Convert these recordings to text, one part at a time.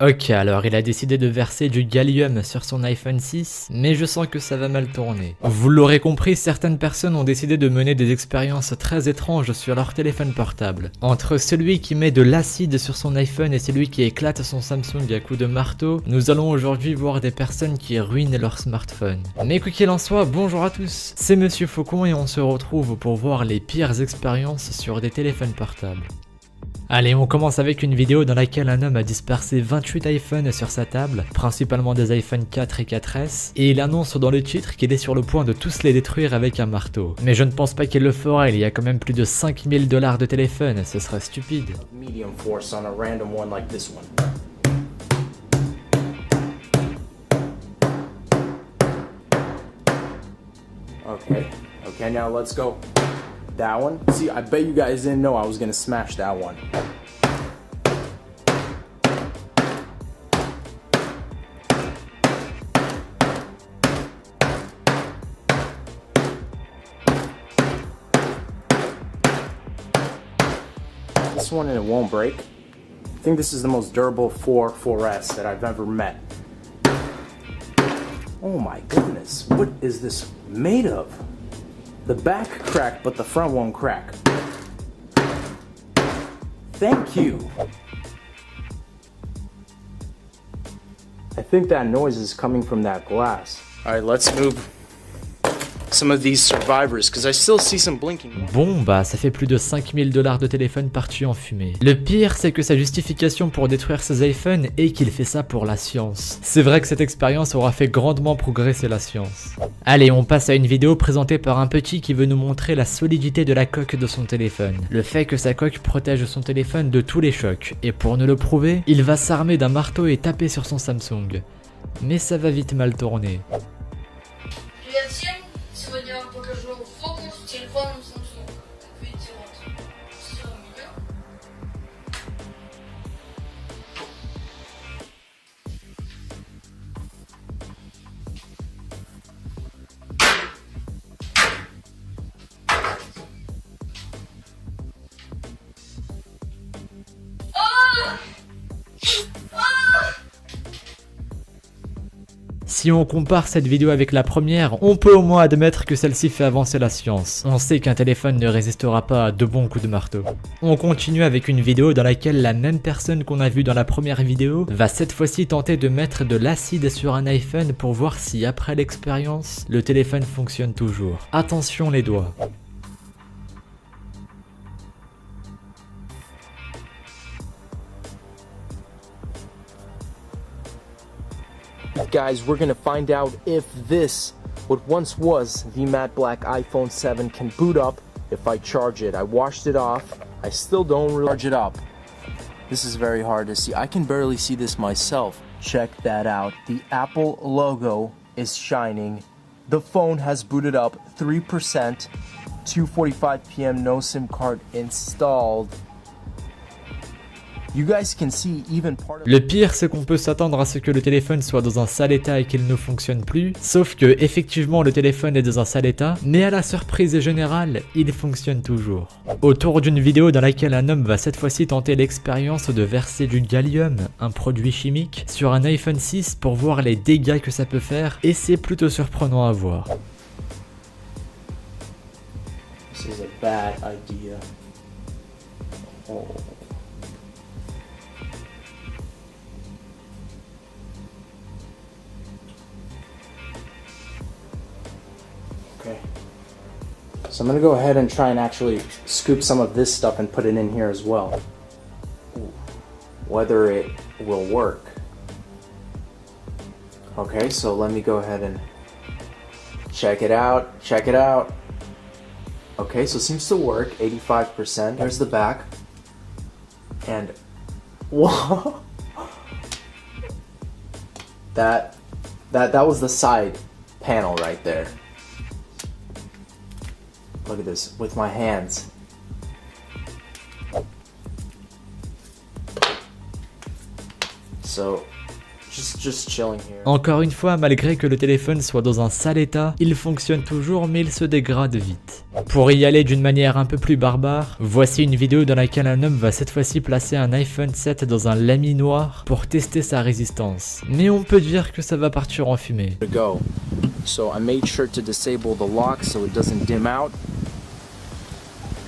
Ok, alors il a décidé de verser du gallium sur son iPhone 6, mais je sens que ça va mal tourner. Vous l'aurez compris, certaines personnes ont décidé de mener des expériences très étranges sur leur téléphone portable. Entre celui qui met de l'acide sur son iPhone et celui qui éclate son Samsung à coups de marteau, nous allons aujourd'hui voir des personnes qui ruinent leur smartphone. Mais quoi qu'il en soit, bonjour à tous, c'est Monsieur Faucon et on se retrouve pour voir les pires expériences sur des téléphones portables. Allez, on commence avec une vidéo dans laquelle un homme a dispersé 28 iPhones sur sa table, principalement des iPhone 4 et 4S, et il annonce dans le titre qu'il est sur le point de tous les détruire avec un marteau. Mais je ne pense pas qu'il le fera, il y a quand même plus de 5000 $ de téléphone, ce serait stupide. Medium force on a random one like this one. Okay, now let's go. That one. See, I bet you guys didn't know I was gonna smash that one. This one and it won't break. I think this is the most durable 4S that I've ever met. Oh my goodness, what is this made of? The back cracked, but the front won't crack. Thank you. I think that noise is coming from that glass. All right, let's move some of these survivors, because I still see some blinking. Bon bah ça fait plus de 5000 $ de téléphone partis en fumée. Le pire c'est que sa justification pour détruire ses iPhones est qu'il fait ça pour la science. C'est vrai que cette expérience aura fait grandement progresser la science. Allez, on passe à une vidéo présentée par un petit qui veut nous montrer la solidité de la coque de son téléphone. Le fait que sa coque protège son téléphone de tous les chocs. Et pour nous le prouver, il va s'armer d'un marteau et taper sur son Samsung. Mais ça va vite mal tourner. Привет всем! Сегодня я вам покажу фокус с телефоном Samsung. Как видите, вот все меню. Si on compare cette vidéo avec la première, on peut au moins admettre que celle-ci fait avancer la science. On sait qu'un téléphone ne résistera pas à de bons coups de marteau. On continue avec une vidéo dans laquelle la même personne qu'on a vue dans la première vidéo va cette fois-ci tenter de mettre de l'acide sur un iPhone pour voir si après l'expérience, le téléphone fonctionne toujours. Attention les doigts. Guys, we're gonna find out if this, what once was the matte black iPhone 7, can boot up if I charge it. I washed it off. I still don't really charge it up. This is very hard to see. I can barely see this myself. Check that out. The Apple logo is shining. The phone has booted up 3%. 2:45 p.m. No SIM card installed. You guys can see even part of... Le pire, c'est qu'on peut s'attendre à ce que le téléphone soit dans un sale état et qu'il ne fonctionne plus, sauf que effectivement le téléphone est dans un sale état, mais à la surprise générale, il fonctionne toujours. Autour d'une vidéo dans laquelle un homme va cette fois-ci tenter l'expérience de verser du gallium, un produit chimique, sur un iPhone 6 pour voir les dégâts que ça peut faire, et c'est plutôt surprenant à voir. This is a bad idea. Oh. Okay. So I'm gonna go ahead and try and actually scoop some of this stuff and put it in here as well. Ooh. Whether it will work. Okay, so let me go ahead and check it out. Check it out. Okay, so it seems to work, 85%. There's the back. And whoa. That was the side panel right there. Look at this with my hands. So Just chilling here. Encore une fois, malgré que le téléphone soit dans un sale état, il fonctionne toujours mais il se dégrade vite. Pour y aller d'une manière un peu plus barbare, voici une vidéo dans laquelle un homme va cette fois-ci placer un iPhone 7 dans un lami noir pour tester sa résistance. Mais on peut dire que ça va partir en fumée. To go. So I made sure to disable the lock so it doesn't dim out.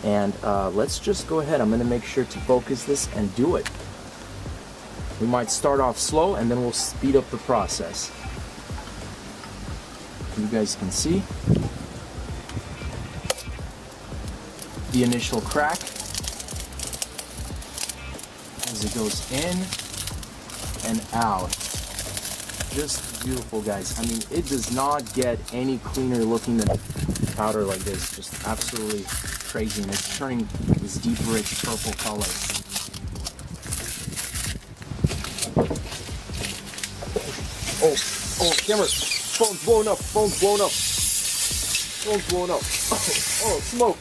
And let's just go ahead. I'm going to make sure to focus this and do it. We might start off slow and then we'll speed up the process. You guys can see the initial crack as it goes in and out. Just beautiful, guys. I mean, it does not get any cleaner looking than powder like this. Just absolutely crazy, and it's turning this deep, rich purple color. Oh, camera, phone's blowing up, phone's blowing up, phone's blowing up. Oh, smoke.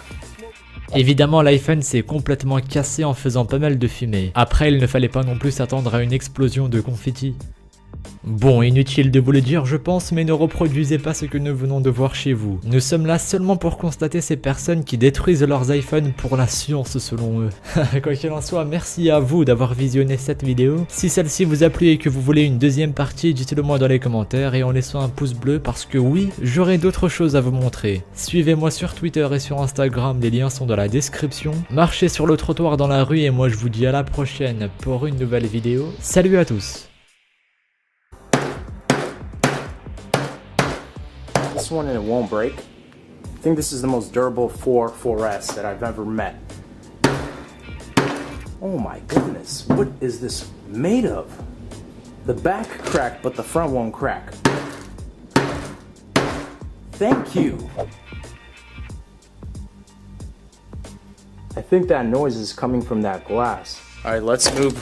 Évidemment, l'iPhone s'est complètement cassé en faisant pas mal de fumée. Après, il ne fallait pas non plus s'attendre à une explosion de confetti. Bon, inutile de vous le dire je pense, mais ne reproduisez pas ce que nous venons de voir chez vous. Nous sommes là seulement pour constater ces personnes qui détruisent leurs iPhones pour la science selon eux. Quoi qu'il en soit, merci à vous d'avoir visionné cette vidéo. Si celle-ci vous a plu et que vous voulez une deuxième partie, dites-le moi dans les commentaires et en laissant un pouce bleu parce que oui, j'aurai d'autres choses à vous montrer. Suivez-moi sur Twitter et sur Instagram, les liens sont dans la description. Marchez sur le trottoir dans la rue et moi je vous dis à la prochaine pour une nouvelle vidéo. Salut à tous! This one and it won't break. I think this is the most durable 4S that I've ever met. Oh my goodness, what is this made of? The back cracked, but the front won't crack. Thank you. I think that noise is coming from that glass. All right, let's move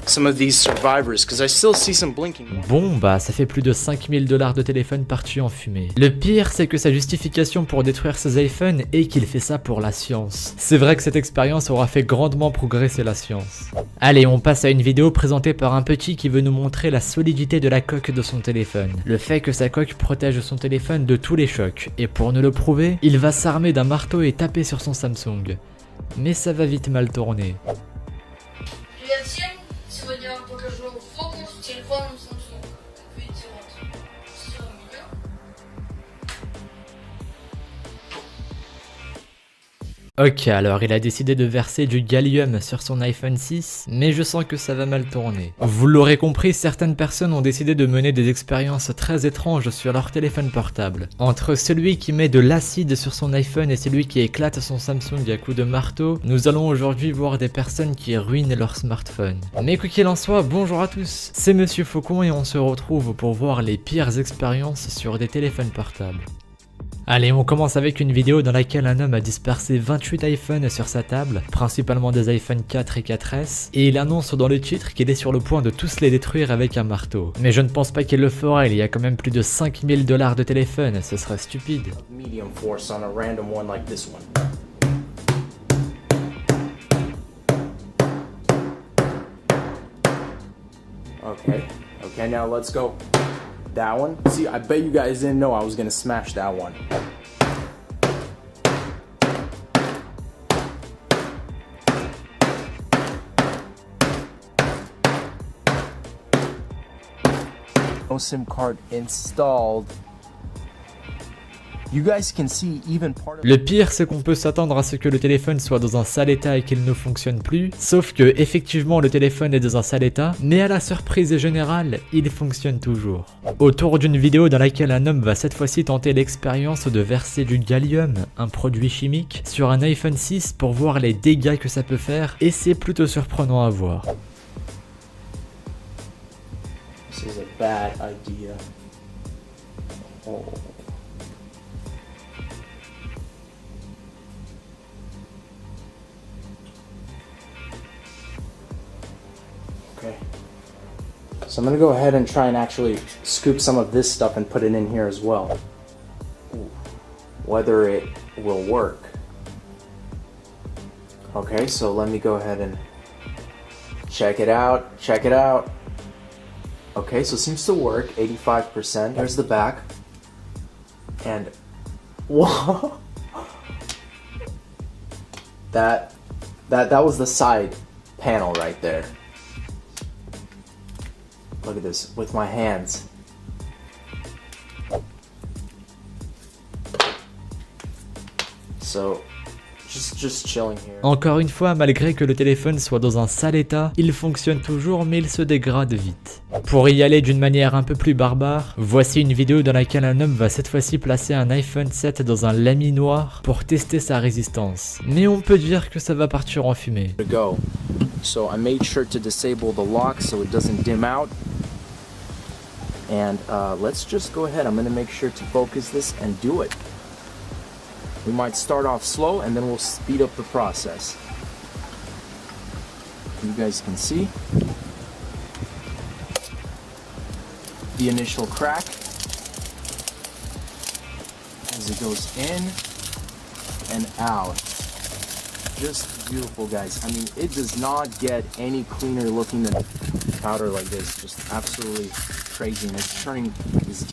some of these survivors, because I still see some blinking. Bon bah ça fait plus de 5000 $ de téléphone partis en fumée. Le pire c'est que sa justification pour détruire ses iPhones est qu'il fait ça pour la science. C'est vrai que cette expérience aura fait grandement progresser la science. Allez, on passe à une vidéo présentée par un petit qui veut nous montrer la solidité de la coque de son téléphone. Le fait que sa coque protège son téléphone de tous les chocs. Et pour nous le prouver, il va s'armer d'un marteau et taper sur son Samsung. Mais ça va vite mal tourner. Привет всем! Сегодня я вам покажу фокус с телефоном Samsung. Как видите, вот все меню. Ok, alors il a décidé de verser du gallium sur son iPhone 6, mais je sens que ça va mal tourner. Vous l'aurez compris, certaines personnes ont décidé de mener des expériences très étranges sur leur téléphone portable. Entre celui qui met de l'acide sur son iPhone et celui qui éclate son Samsung à coups de marteau, nous allons aujourd'hui voir des personnes qui ruinent leur smartphone. Mais quoi qu'il en soit, bonjour à tous, c'est Monsieur Faucon et on se retrouve pour voir les pires expériences sur des téléphones portables. Allez, on commence avec une vidéo dans laquelle un homme a dispersé 28 iPhones sur sa table, principalement des iPhone 4 et 4S, et il annonce dans le titre qu'il est sur le point de tous les détruire avec un marteau. Mais je ne pense pas qu'il le fera, il y a quand même plus de 5000 $ de téléphone, ce serait stupide. Medium force on a random one like this one. Okay, now let's go. That one. See, I bet you guys didn't know I was gonna smash that one. No SIM card installed. You guys can see even part of... Le pire, c'est qu'on peut s'attendre à ce que le téléphone soit dans un sale état et qu'il ne fonctionne plus, sauf que effectivement le téléphone est dans un sale état, mais à la surprise générale, il fonctionne toujours. Autour d'une vidéo dans laquelle un homme va cette fois-ci tenter l'expérience de verser du gallium, un produit chimique, sur un iPhone 6 pour voir les dégâts que ça peut faire, et c'est plutôt surprenant à voir. This is a bad idea. Oh. Okay. So I'm gonna go ahead and try and actually scoop some of this stuff and put it in here as well. Ooh. Whether it will work. Okay, so let me go ahead and check it out. Check it out. Okay, so it seems to work, 85%. There's the back. And whoa. That was the side panel right there. Look at this with my hands. So just chilling here. Encore une fois, malgré que le téléphone soit dans un sale état, il fonctionne toujours mais il se dégrade vite. Pour y aller d'une manière un peu plus barbare, voici une vidéo dans laquelle un homme va cette fois-ci placer un iPhone 7 dans un lami noir pour tester sa résistance. Mais on peut dire que ça va partir en fumée. To go. So I made sure to disable the lock so it doesn't dim out. And let's just go ahead. I'm gonna make sure to focus this and do it. We might start off slow and then we'll speed up the process. You guys can see the initial crack as it goes in and out. Just beautiful, guys. I mean, it does not get any cleaner looking than powder like this. Just absolutely crazy. And it's turning this.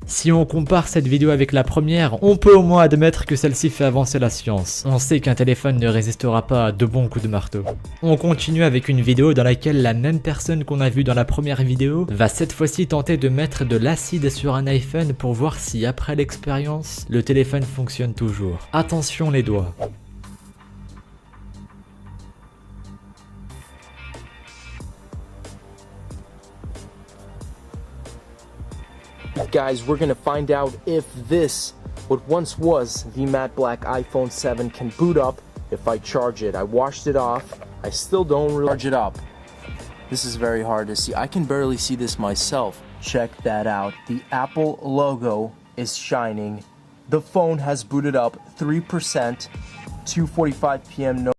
Si on compare cette vidéo avec la première, on peut au moins admettre que celle-ci fait avancer la science. On sait qu'un téléphone ne résistera pas à 2 bons coups de marteau. On continue avec une vidéo dans laquelle la même personne qu'on a vue dans la première vidéo va cette fois-ci tenter de mettre de l'acide sur un iPhone pour voir si après l'expérience, le téléphone fonctionne toujours. Attention les doigts. Guys, we're gonna find out if this, what once was the matte black iPhone 7, can boot up if I charge it. I washed it off. I still don't really charge it up. This is very hard to see. I can barely see this myself. Check that out. The Apple logo is shining. The phone has booted up 3%, 2:45 p.m.